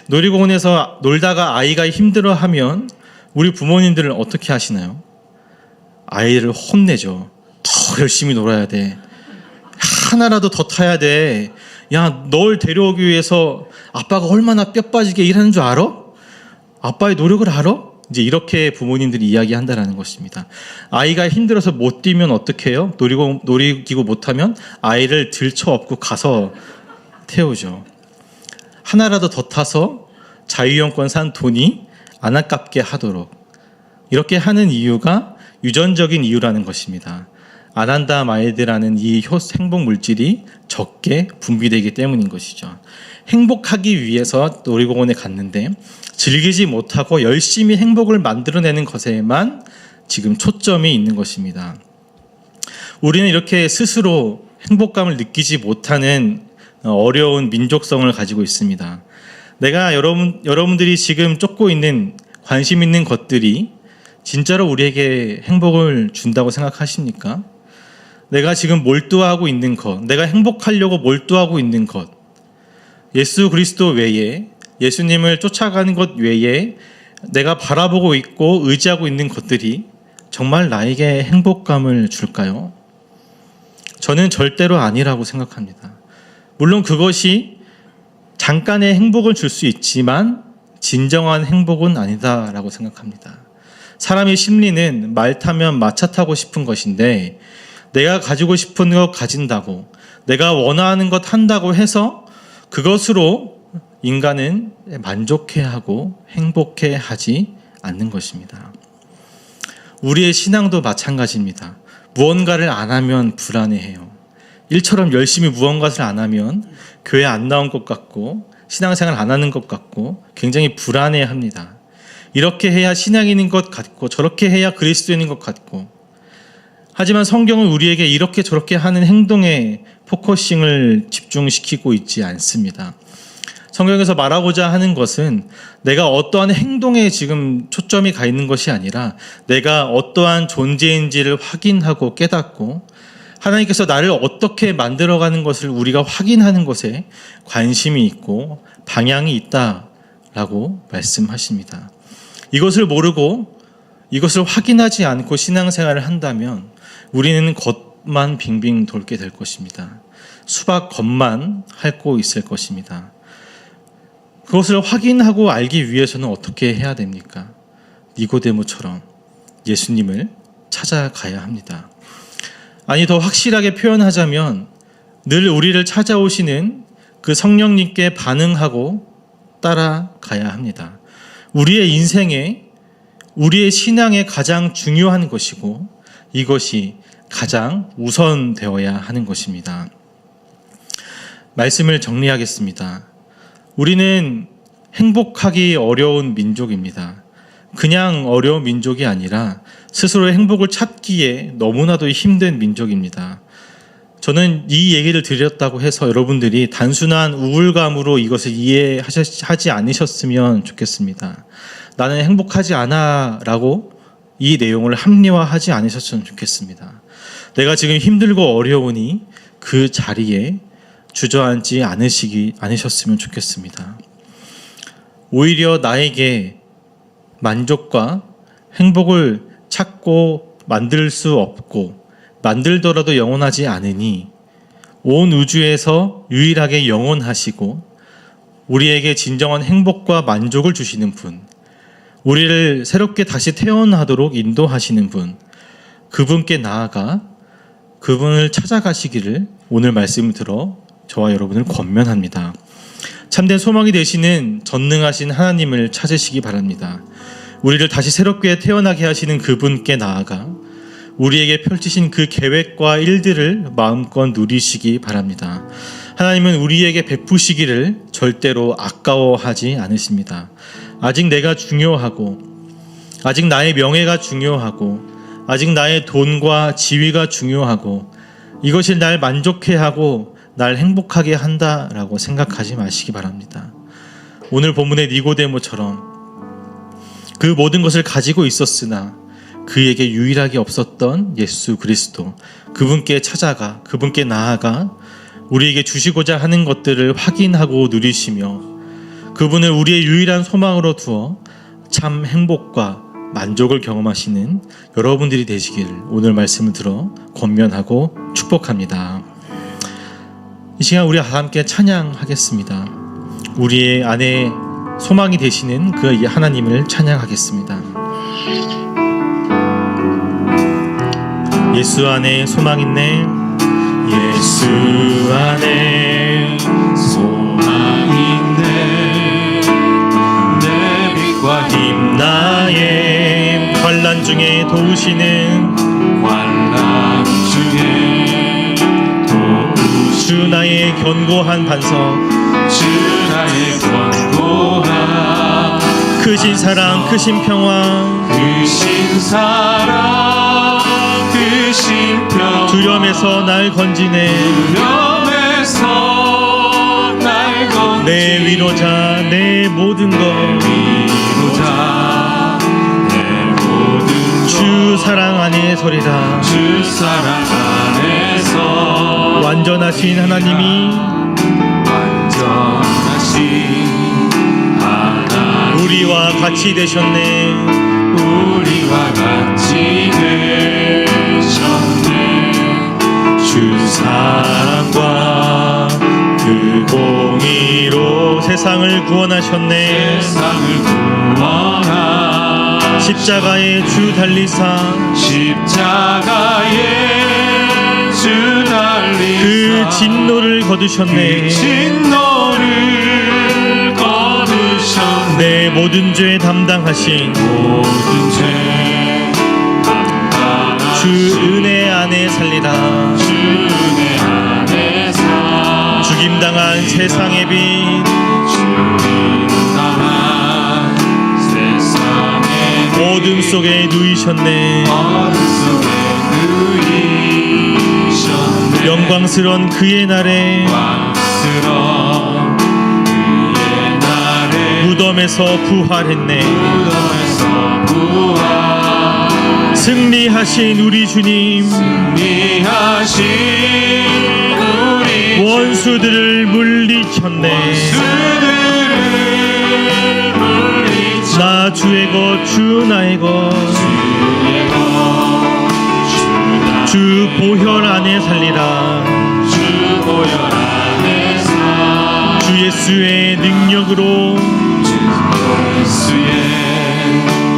놀이공원에서 놀다가 아이가 힘들어하면 우리 부모님들은 어떻게 하시나요? 아이를 혼내죠. 더 열심히 놀아야 돼. 하나라도 더 타야 돼. 야, 널 데려오기 위해서 아빠가 얼마나 뼈 빠지게 일하는 줄 알아? 아빠의 노력을 알아? 이제 이렇게 부모님들이 이야기한다라는 것입니다. 아이가 힘들어서 못 뛰면 어떻게 해요? 놀이기구 못 타면 아이를 들쳐업고 가서 태우죠. 하나라도 더 타서 자유이용권 산 돈이 안 아깝게 하도록, 이렇게 하는 이유가 유전적인 이유라는 것입니다. 아난다마이드라는 이 행복 물질이 적게 분비되기 때문인 것이죠. 행복하기 위해서 놀이공원에 갔는데 즐기지 못하고 열심히 행복을 만들어내는 것에만 지금 초점이 있는 것입니다. 우리는 이렇게 스스로 행복감을 느끼지 못하는 어려운 민족성을 가지고 있습니다. 내가 여러분들이 지금 쫓고 있는 관심 있는 것들이 진짜로 우리에게 행복을 준다고 생각하십니까? 내가 지금 몰두하고 있는 것, 내가 행복하려고 몰두하고 있는 것, 예수 그리스도 외에, 예수님을 쫓아가는 것 외에 내가 바라보고 있고 의지하고 있는 것들이 정말 나에게 행복감을 줄까요? 저는 절대로 아니라고 생각합니다. 물론 그것이 잠깐의 행복을 줄 수 있지만 진정한 행복은 아니다라고 생각합니다. 사람의 심리는 말 타면 마차 타고 싶은 것인데 내가 가지고 싶은 것 가진다고 내가 원하는 것 한다고 해서 그것으로 인간은 만족해하고 행복해하지 않는 것입니다. 우리의 신앙도 마찬가지입니다. 무언가를 안 하면 불안해해요. 일처럼 열심히 무언가를 안 하면 교회 안 나온 것 같고 신앙생활 안 하는 것 같고 굉장히 불안해합니다. 이렇게 해야 신앙인인 것 같고 저렇게 해야 그리스도인인 것 같고, 하지만 성경은 우리에게 이렇게 저렇게 하는 행동에 포커싱을 집중시키고 있지 않습니다. 성경에서 말하고자 하는 것은 내가 어떠한 행동에 지금 초점이 가 있는 것이 아니라 내가 어떠한 존재인지를 확인하고 깨닫고 하나님께서 나를 어떻게 만들어가는 것을 우리가 확인하는 것에 관심이 있고 방향이 있다라고 말씀하십니다. 이것을 모르고 이것을 확인하지 않고 신앙생활을 한다면 우리는 겉만 빙빙 돌게 될 것입니다. 수박 겉만 핥고 있을 것입니다. 그것을 확인하고 알기 위해서는 어떻게 해야 됩니까? 니고데모처럼 예수님을 찾아가야 합니다. 아니, 더 확실하게 표현하자면 늘 우리를 찾아오시는 그 성령님께 반응하고 따라가야 합니다. 우리의 인생에, 우리의 신앙에 가장 중요한 것이고 이것이 가장 우선되어야 하는 것입니다. 말씀을 정리하겠습니다. 우리는 행복하기 어려운 민족입니다. 그냥 어려운 민족이 아니라 스스로의 행복을 찾기에 너무나도 힘든 민족입니다. 저는 이 얘기를 드렸다고 해서 여러분들이 단순한 우울감으로 이것을 이해하지 않으셨으면 좋겠습니다. 나는 행복하지 않아 라고 이 내용을 합리화하지 않으셨으면 좋겠습니다. 내가 지금 힘들고 어려우니 그 자리에 주저앉지 않으셨으면 좋겠습니다. 오히려 나에게 만족과 행복을 찾고 만들 수 없고 만들더라도 영원하지 않으니 온 우주에서 유일하게 영원하시고 우리에게 진정한 행복과 만족을 주시는 분, 우리를 새롭게 다시 태어나도록 인도하시는 분, 그분께 나아가 그분을 찾아가시기를 오늘 말씀을 들어 저와 여러분을 권면합니다. 참된 소망이 되시는 전능하신 하나님을 찾으시기 바랍니다. 우리를 다시 새롭게 태어나게 하시는 그분께 나아가 우리에게 펼치신 그 계획과 일들을 마음껏 누리시기 바랍니다. 하나님은 우리에게 베푸시기를 절대로 아까워하지 않으십니다. 아직 내가 중요하고 아직 나의 명예가 중요하고 아직 나의 돈과 지위가 중요하고 이것이 날 만족해 하고 날 행복하게 한다라고 생각하지 마시기 바랍니다. 오늘 본문의 니고데모처럼 그 모든 것을 가지고 있었으나 그에게 유일하게 없었던 예수 그리스도, 그분께 찾아가 그분께 나아가 우리에게 주시고자 하는 것들을 확인하고 누리시며 그분을 우리의 유일한 소망으로 두어 참 행복과 만족을 경험하시는 여러분들이 되시기를 오늘 말씀을 들어 권면하고 축복합니다. 이 시간 우리 함께 찬양하겠습니다. 우리의 안에 소망이 되시는 그 하나님을 찬양하겠습니다. 예수 안에 소망 있네. 예수 안에 소망 있네. 내 빛과 힘 나의 환난 중에 도우시는 환난 중에 주 나의 견고한 반석, 주 나의 견고한 크신 사랑 크신 평화, 크신 사랑 크신 평화 두려움에서 날 건지네. 두려움에서 날 건지네. 내 위로자 내 모든 것, 위로자 내 모든 주 사랑 안에 서리라. 주 사랑 안에서 완전하신 하나님이 완전하신 하나님 우리와 같이 되셨네. 우리와 같이 되셨네. 주 사랑과 그 공의로 세상을 구원하셨네. 세상을 구원하 십자가에 주 달리사 십자가에 주 달리사 그 진노를 거두셨네. 그 진노를 거두셨네. 내 모든 죄 담당하신 모든 죄 담당하신 주 은혜 안에 살리라. 주 은혜 안에 사 죽임당한 세상의 빛 죽임당한 세상의 어둠 속에 누이셨네. 어둠 속에 누이셨네. 영광스런 그의 날에 영광스러운 그의 날에 무덤에서 부활했네. 무덤에서 부활 승리하신 우리 주님, 승리하신 우리 원수들을 물리쳤네. 원수들을 물리쳐 나 주의 것 주 나의 것 주의 것 주 보혈 안에 살리라. 주 보혈 안에서 주 예수의 능력으로 예수의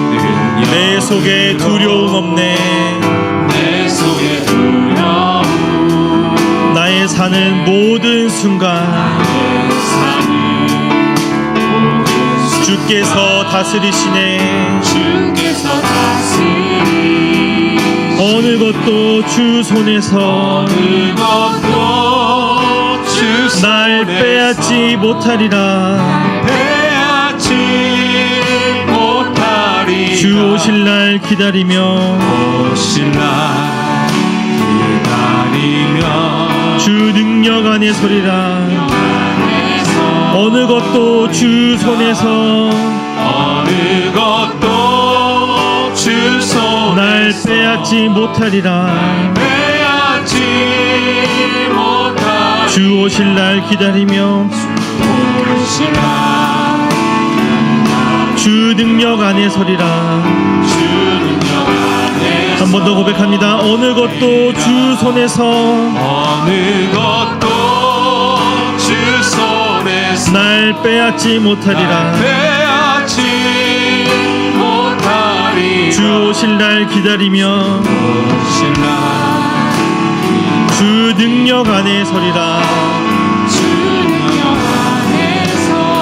능력 내 속에 두려움 없네. 내 속에 두려움 나의 사는 모든 순간 주께서 다스리시네. 주께서 다스리 어느 것도 주 손에서 어느 것도 주 날 손에서 빼앗지 못하리라. 빼앗지 못하리라. 주 오실 날 기다리며 오실 날 기다리며 주 능력 안에 서리라. 안에서 어느 것도 주 손에서 어느 것도 주 손에서 날 빼앗지 못하리라. 빼앗지 못하리라. 주 오실 날 기다리며 오실 날 주 능력 안에 서리라. 주 능력 안에서 한 번 더 고백합니다. 어느 것도 주 손에서 어느 것도 주 손에서 날 빼앗지 못하리라. 빼앗지 못하리라. 주 오실 날 기다리며 오실 날 주 능력 안에 서리라. 주 능력 안에 서리라.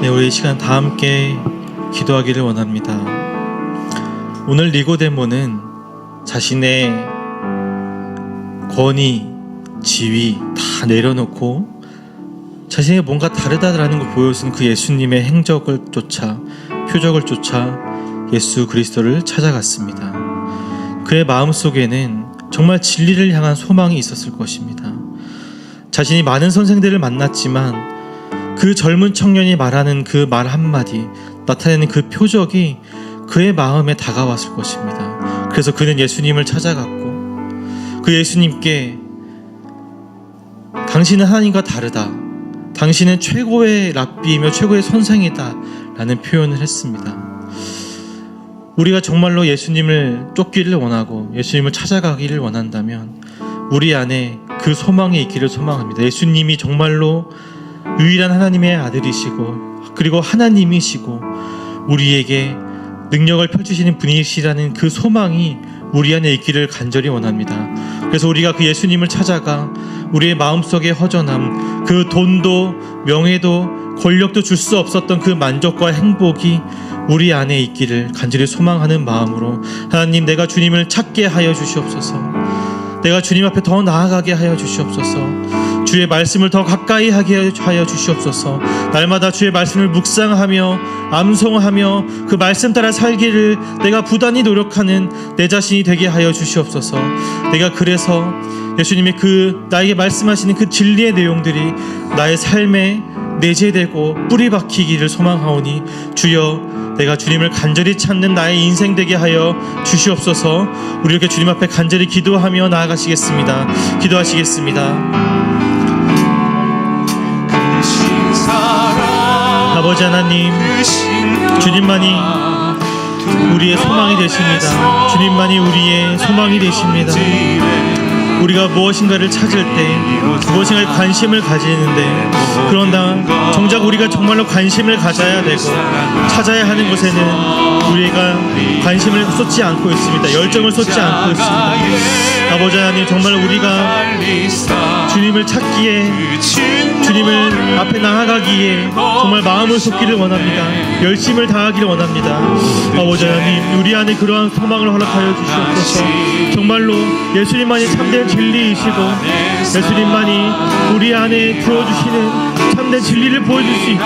네, 우리 이 시간 다 함께 기도하기를 원합니다. 오늘 니고데모는 자신의 권위, 지위 다 내려놓고 자신이 뭔가 다르다라는 걸 보여준 그 예수님의 행적을 쫓아, 표적을 쫓아 예수 그리스도를 찾아갔습니다. 그의 마음속에는 정말 진리를 향한 소망이 있었을 것입니다. 자신이 많은 선생들을 만났지만 그 젊은 청년이 말하는 그 말 한마디, 나타내는 그 표적이 그의 마음에 다가왔을 것입니다. 그래서 그는 예수님을 찾아갔고 그 예수님께 당신은 하나님과 다르다, 당신은 최고의 랍비이며 최고의 선생이다 라는 표현을 했습니다. 우리가 정말로 예수님을 쫓기를 원하고 예수님을 찾아가기를 원한다면 우리 안에 그 소망이 있기를 소망합니다. 예수님이 정말로 유일한 하나님의 아들이시고 그리고 하나님이시고 우리에게 능력을 펼치시는 분이시라는 그 소망이 우리 안에 있기를 간절히 원합니다. 그래서 우리가 그 예수님을 찾아가 우리의 마음속의 허전함, 그 돈도 명예도 권력도 줄 수 없었던 그 만족과 행복이 우리 안에 있기를 간절히 소망하는 마음으로 하나님, 내가 주님을 찾게 하여 주시옵소서. 내가 주님 앞에 더 나아가게 하여 주시옵소서. 주의 말씀을 더 가까이 하게 하여 주시옵소서. 날마다 주의 말씀을 묵상하며 암송하며 그 말씀 따라 살기를 내가 부단히 노력하는 내 자신이 되게 하여 주시옵소서. 내가 그래서 예수님의 그 나에게 말씀하시는 그 진리의 내용들이 나의 삶에 내재되고 뿌리 박히기를 소망하오니 주여, 내가 주님을 간절히 찾는 나의 인생 되게 하여 주시옵소서. 우리 이렇게 주님 앞에 간절히 기도하며 나아가시겠습니다. 기도하시겠습니다. 아버지 하나님, 주님만이 우리의 소망이 되십니다. 주님만이 우리의 소망이 되십니다. 우리가 무엇인가를 찾을 때 무엇인가에 관심을 가지는데 그런다 정작 우리가 정말로 관심을 가져야 되고 찾아야 하는 곳에는 우리가 관심을 쏟지 않고 있습니다. 열정을 쏟지 않고 있습니다. 아버지 하나님 정말 우리가 주님을 찾기에 주님을 앞에 나아가기에 정말 마음을 쏟기를 원합니다. 열심을 다하기를 원합니다. 아버지 하나님 우리 안에 그러한 소망을 허락하여 주시옵소서. 정말로 예수님만이 참된 진리이시고 예수님만이 우리 안에 부어주시는 참된 진리를 보여줄 수 있고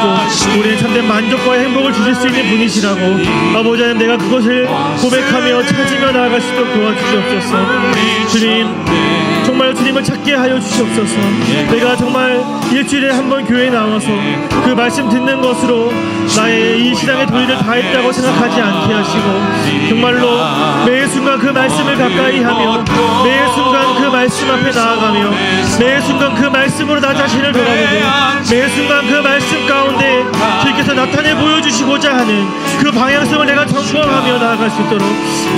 우리의 참된 만족과 행복을 주실 수 있는 분이시라고 아버지 하나님 내가 그것을 고백하며 찾으며 나아갈 수 있도록 도와주시옵소서. 주님 정말 주님을 찾게 하여 주시옵소서. 내가 정말 일주일에 한 번 교회에 나와서 그 말씀 듣는 것으로 나의 이 신앙의 도리를 다했다고 생각하지 않게 하시고 정말로 매 순간 그 말씀을 가까이 하며 매 순간 그 말씀 앞에 나아가며 매 순간 그 말씀으로 나 자신을 돌아보고 매 순간 그 말씀 가운데 주님께서 나타내 보여주시고자 하는 그 방향성을 내가 점검하며 나아갈 수 있도록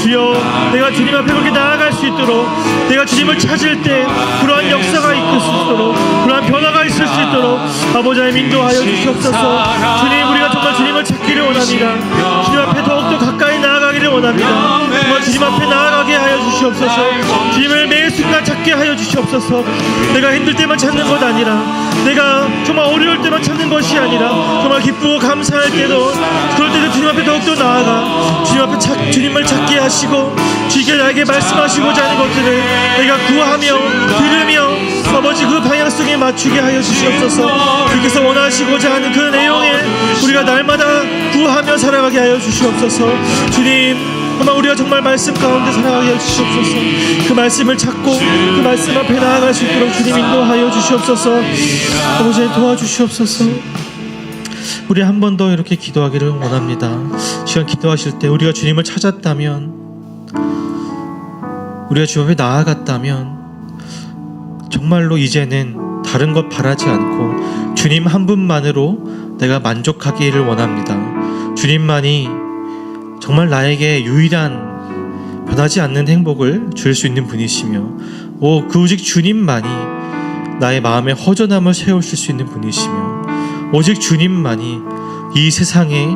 주여 내가 주님 앞에 그렇게 나아갈 수 있도록 내가 주님을 찾을 때 그러한 역사가 있을 수 있도록 그러한 변화가 있을 수 있도록 아버지 하나님 인도하여 주시옵소서. 주님 우리가 정말 주님을 찾기를 원합니다. 주님 앞에 더욱더 가까이 나아가기를 원합니다. 정말 주님 앞에 나아가게 하여 주시옵소서. 주님을 매 순간 찾게 하여 주시옵소서. 내가 힘들 때만 찾는 것 아니라 내가 정말 어려울 때만 찾는 것이 아니라 정말 기쁘고 감사할 때도 그럴 때도 주님 앞에 더욱더 나아가 주님 앞에 주님을 찾게 하시고 주님께 나에게 말씀하시고자 하는 것들을 내가 구하며 들으며 아버지 그 방향성에 맞추게 하여 주시옵소서. 주께서 원하시고자 하는 그 내용에 우리가 날마다 구하며 살아가게 하여 주시옵소서. 주님 정말 우리가 정말 말씀 가운데 살아가게 하여 주시옵소서. 그 말씀을 찾고 그 말씀 앞에 나아갈 수 있도록 주님 인도하여 주시옵소서. 아버지 도와주시옵소서. 우리 한 번 더 이렇게 기도하기를 원합니다. 시간 기도하실 때 우리가 주님을 찾았다면 우리가 주 앞에 나아갔다면 정말로 이제는 다른 것 바라지 않고 주님 한 분만으로 내가 만족하기를 원합니다. 주님만이 정말 나에게 유일한 변하지 않는 행복을 줄 수 있는 분이시며 그 오직 주님만이 나의 마음에 허전함을 채우실 수 있는 분이시며 오직 주님만이 이 세상의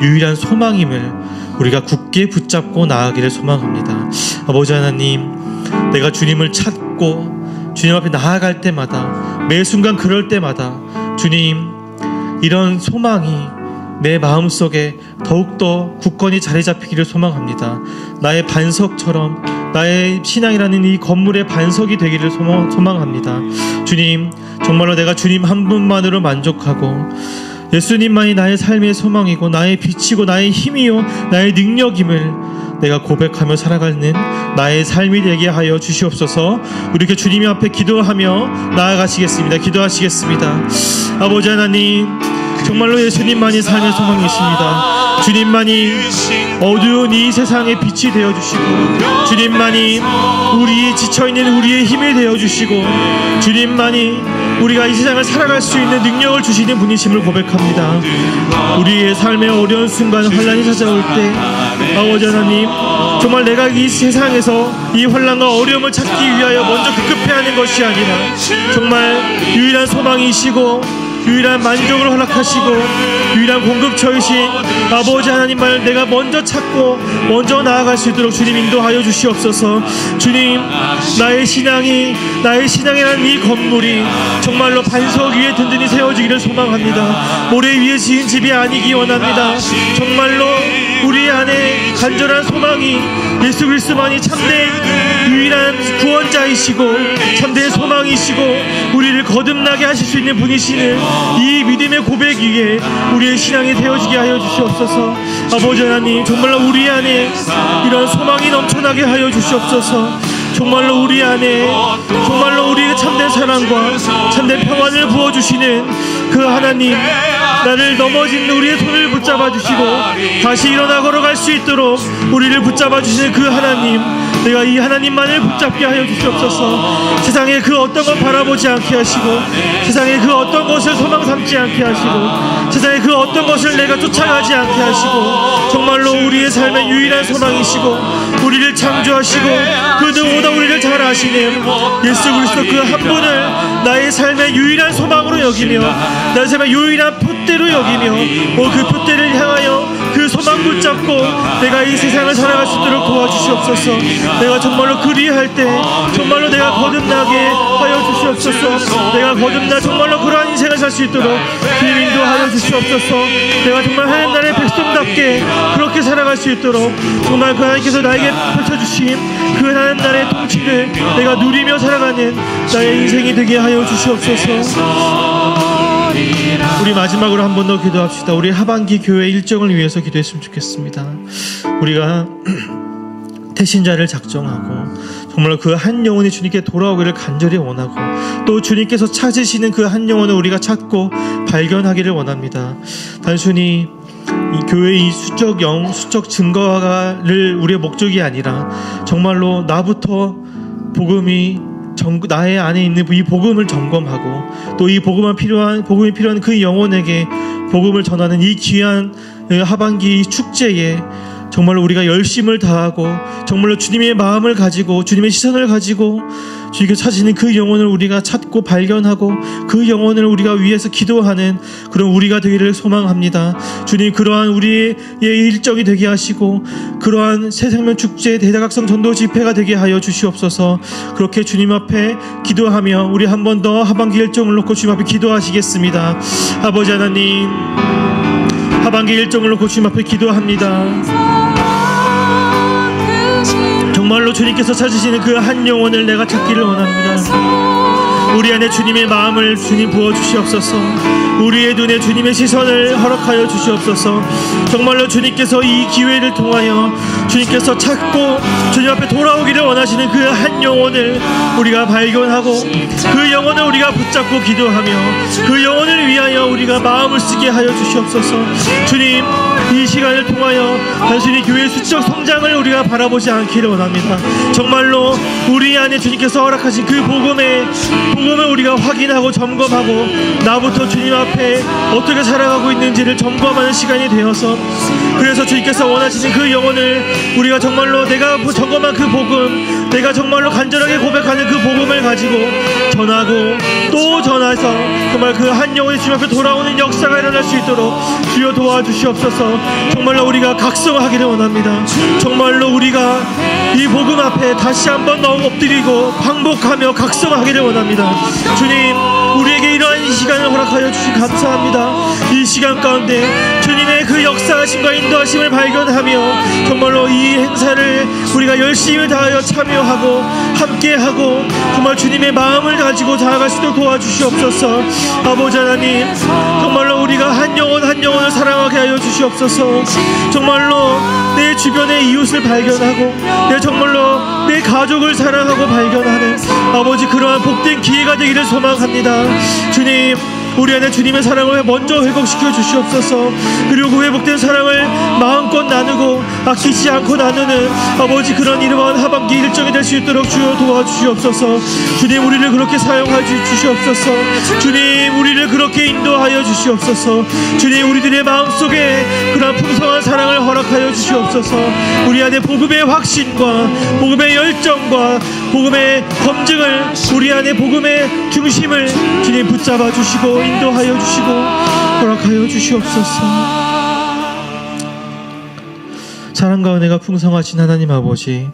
유일한 소망임을 우리가 굳게 붙잡고 나아가기를 소망합니다. 아버지 하나님 내가 주님을 찾고 주님 앞에 나아갈 때마다 매 순간 그럴 때마다 주님 이런 소망이 내 마음속에 더욱더 굳건히 자리 잡히기를 소망합니다. 나의 반석처럼 나의 신앙이라는 이 건물의 반석이 되기를 소망합니다. 주님 정말로 내가 주님 한 분만으로 만족하고 예수님만이 나의 삶의 소망이고 나의 빛이고 나의 힘이요 나의 능력임을 내가 고백하며 살아가는 나의 삶이 되게 하여 주시옵소서. 우리 주님 앞에 기도하며 나아가시겠습니다. 기도하시겠습니다. 아버지 하나님 정말로 예수님만이 삶의 소망이십니다. 주님만이 어두운 이 세상의 빛이 되어주시고 주님만이 우리 지쳐있는 우리의 힘이 되어주시고 주님만이 우리가 이 세상을 살아갈 수 있는 능력을 주시는 분이심을 고백합니다. 우리의 삶의 어려운 순간 환난이 찾아올 때 아버지 하나님 정말 내가 이 세상에서 이 환난과 어려움을 찾기 위하여 먼저 급급해하는 것이 아니라 정말 유일한 소망이시고 유일한 만족을 허락하시고 유일한 공급처이신 아버지 하나님만을 내가 먼저 찾고 먼저 나아갈 수 있도록 주님 인도하여 주시옵소서. 주님 나의 신앙이라는 이 건물이 정말로 반석 위에 든든히 세워지기를 소망합니다. 모래 위에 지은 집이 아니기 원합니다. 정말로 우리 안에 간절한 소망이 예수 그리스도만이 참된 유일한 구원자이시고 참된 소망이시고 우리를 거듭나게 하실 수 있는 분이시는 이 믿음의 고백 위에 우리의 신앙이 되어지게 하여 주시옵소서. 아버지 하나님 정말로 우리 안에 이런 소망이 넘쳐나게 하여 주시옵소서. 정말로 우리 안에 정말로 우리의 참된 사랑과 참된 평안을 부어주시는 그 하나님 나를 넘어진 우리의 손을 붙잡아 주시고 다시 일어나 걸어갈 수 있도록 우리를 붙잡아 주시는 그 하나님, 내가 이 하나님만을 붙잡게 하여 주시옵소서. 세상에 그 어떤 것 바라보지 않게 하시고, 세상에 그 어떤 것을 소망 삼지 않게 하시고, 세상에 그 어떤 것을 내가 쫓아가지 않게 하시고, 정말로 우리의 삶의 유일한 소망이시고 우리를 창조하시고 그 누구보다 우리를 잘 아시는 예수 그리스도 그 한 분을 나의 삶의 유일한 소망으로 여기며 나의 삶의 유일한 푯대로 여기며 그 푯대를 향하여 그 소망 붙잡고 내가 이 세상을 살아갈 수 있도록 도와주시옵소서. 내가 정말로 그리할 때 정말로 내가 거듭나게 하여 주시옵소서. 내가 거듭나 정말로 그러한 인생을 살 수 있도록 주님 인도하여 주시옵소서. 내가 정말 하나님 나라의 백성답게 그렇게 살아갈 수 있도록 정말 그 하나님께서 나에게 펼쳐주신 그 하나님 나라의 통치를 내가 누리며 살아가는 나의 인생이 되게 하여 주시옵소서. 우리 마지막으로 한 번 더 기도합시다. 우리 하반기 교회 일정을 위해서 기도했으면 좋겠습니다. 우리가 태신자를 작정하고 정말로 그 한 영혼이 주님께 돌아오기를 간절히 원하고 또 주님께서 찾으시는 그 한 영혼을 우리가 찾고 발견하기를 원합니다. 단순히 이 교회의 이 수적 증거를 우리의 목적이 아니라 정말로 나부터 나의 안에 있는 이 복음을 점검하고 또 이 복음이 필요한 그 영혼에게 복음을 전하는 이 귀한 하반기 축제에 정말로 우리가 열심을 다하고 정말로 주님의 마음을 가지고 주님의 시선을 가지고 주님께서 찾으시는 그 영혼을 우리가 찾고 발견하고 그 영혼을 우리가 위해서 기도하는 그런 우리가 되기를 소망합니다. 주님, 그러한 우리의 일정이 되게 하시고 그러한 새생명 축제 대다각성 전도 집회가 되게 하여 주시옵소서. 그렇게 주님 앞에 기도하며 우리 한 번 더 하반기 일정을 놓고 주님 앞에 기도하시겠습니다. 아버지 하나님, 하반기 일정을 놓고 주님 앞에 기도합니다. 정말로 주님께서 찾으시는 그 한 영혼을 내가 찾기를 원합니다. 우리 안에 주님의 마음을 주님 부어주시옵소서. 우리의 눈에 주님의 시선을 허락하여 주시옵소서. 정말로 주님께서 이 기회를 통하여 주님께서 찾고 주님 앞에 돌아오기를 원하시는 그 한 영혼을 우리가 발견하고 그 영혼을 우리가 붙잡고 기도하며 그 영혼을 위하여 우리가 마음을 쓰게 하여 주시옵소서. 주님, 이 시간을 통하여 단순히 교회의 수적 성장을 우리가 바라보지 않기를 원합니다. 정말로 우리 안에 주님께서 허락하신 그 복음을 우리가 확인하고 점검하고 나부터 주님 앞에 어떻게 살아가고 있는지를 점검하는 시간이 되어서 그래서 주님께서 원하시는 그 영혼을 우리가 정말로 내가 점검한 그 복음, 내가 정말로 간절하게 고백하는 그 복음을 가지고 전하고 또 전해서 정말 그 한 영혼이 주님 앞에 돌아오는 역사가 일어날 수 있도록 주여 도와주시옵소서. 정말로 우리가 각성하기를 원합니다. 정말로 우리가 이 복음 앞에 다시 한번 엎드리고 반복하며 각성하기를 원합니다. 주님, 우리에게 이러한 이 시간을 허락하여 주시 감사합니다. 이 시간 가운데 주님의 그 역사하심과 인도하심을 발견하며 정말로 이 행사를 우리가 열심히 다하여 참여하고 함께하고 정말 주님의 마음을 가지고 나아갈 수 있도록 도와주시옵소서. 아버지 하나님, 정말로 우리가 한 영혼을 사랑하게 하여 주시옵소서. 정말로 내 주변의 이웃을 발견하고 정말로 내 가족을 사랑하고 발견하는 아버지, 그러한 복된 기회가 되기를 소망합니다. 주님, 우리 안에 주님의 사랑을 먼저 회복시켜 주시옵소서. 그리고 그 회복된 사랑을 마음껏 나누고 아끼지 않고 나누는 아버지, 그런 이러한 하반기 일정이 될 수 있도록 주여 도와주시옵소서. 주님, 우리를 그렇게 사용하여 주시옵소서. 주님, 우리를 그렇게 인도하여 주시옵소서. 주님, 우리들의 마음속에 그런 풍성한 사랑을 허락하여 주시옵소서. 우리 안에 복음의 확신과 복음의 열정과 복음의 검증을, 우리 안에 복음의 중심을 주님 붙잡아 주시고 인도하여 주시고 허락하여 주시옵소서. 사랑과 은혜가 풍성하신 하나님 아버지,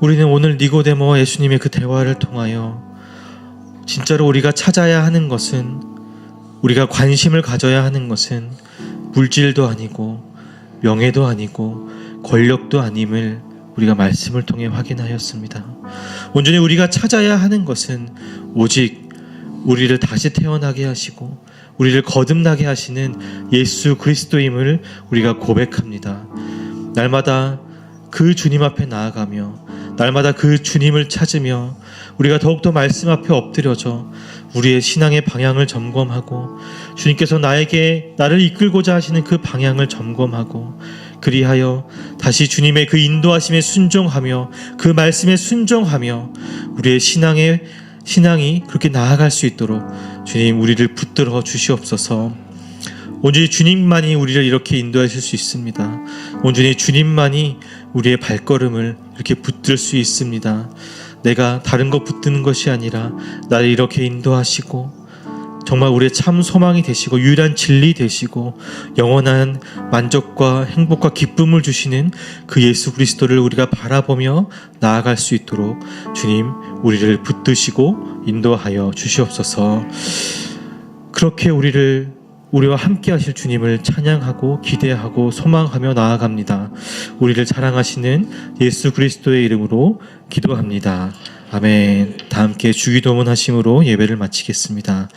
우리는 오늘 니고데모와 예수님의 그 대화를 통하여 진짜로 우리가 찾아야 하는 것은, 우리가 관심을 가져야 하는 것은 물질도 아니고 명예도 아니고 권력도 아님을 우리가 말씀을 통해 확인하였습니다. 온전히 우리가 찾아야 하는 것은 오직 우리를 다시 태어나게 하시고 우리를 거듭나게 하시는 예수 그리스도임을 우리가 고백합니다. 날마다 그 주님 앞에 나아가며 날마다 그 주님을 찾으며 우리가 더욱더 말씀 앞에 엎드려져 우리의 신앙의 방향을 점검하고 주님께서 나를 이끌고자 하시는 그 방향을 점검하고 그리하여 다시 주님의 그 인도하심에 순종하며 그 말씀에 순종하며 우리의 신앙이 그렇게 나아갈 수 있도록 주님 우리를 붙들어 주시옵소서. 온전히 주님만이 우리를 이렇게 인도하실 수 있습니다. 온전히 주님만이 우리의 발걸음을 이렇게 붙들 수 있습니다. 내가 다른 거 붙드는 것이 아니라 나를 이렇게 인도하시고 정말 우리의 참 소망이 되시고 유일한 진리 되시고 영원한 만족과 행복과 기쁨을 주시는 그 예수 그리스도를 우리가 바라보며 나아갈 수 있도록 주님 우리를 붙드시고 인도하여 주시옵소서. 그렇게 우리와 함께 하실 주님을 찬양하고 기대하고 소망하며 나아갑니다. 우리를 사랑하시는 예수 그리스도의 이름으로 기도합니다. 아멘. 다 함께 주기도문 하심으로 예배를 마치겠습니다.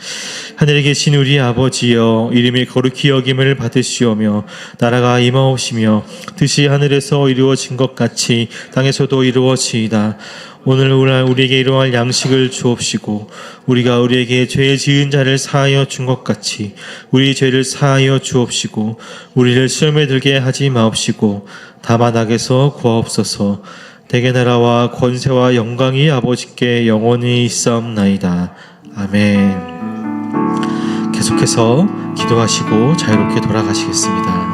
하늘에 계신 우리 아버지여, 이름이 거룩히 여김을 받으시오며 나라가 임하옵시며 뜻이 하늘에서 이루어진 것 같이 땅에서도 이루어지이다. 오늘 우리에게 일용할 양식을 주옵시고 우리가 우리에게 죄 지은 자를 사하여 준 것 같이 우리 죄를 사하여 주옵시고 우리를 시험에 들게 하지 마옵시고 다만 악에서 구하옵소서. 대개 나라와 권세와 영광이 아버지께 영원히 있사옵나이다. 아멘. 계속해서 기도하시고 자유롭게 돌아가시겠습니다.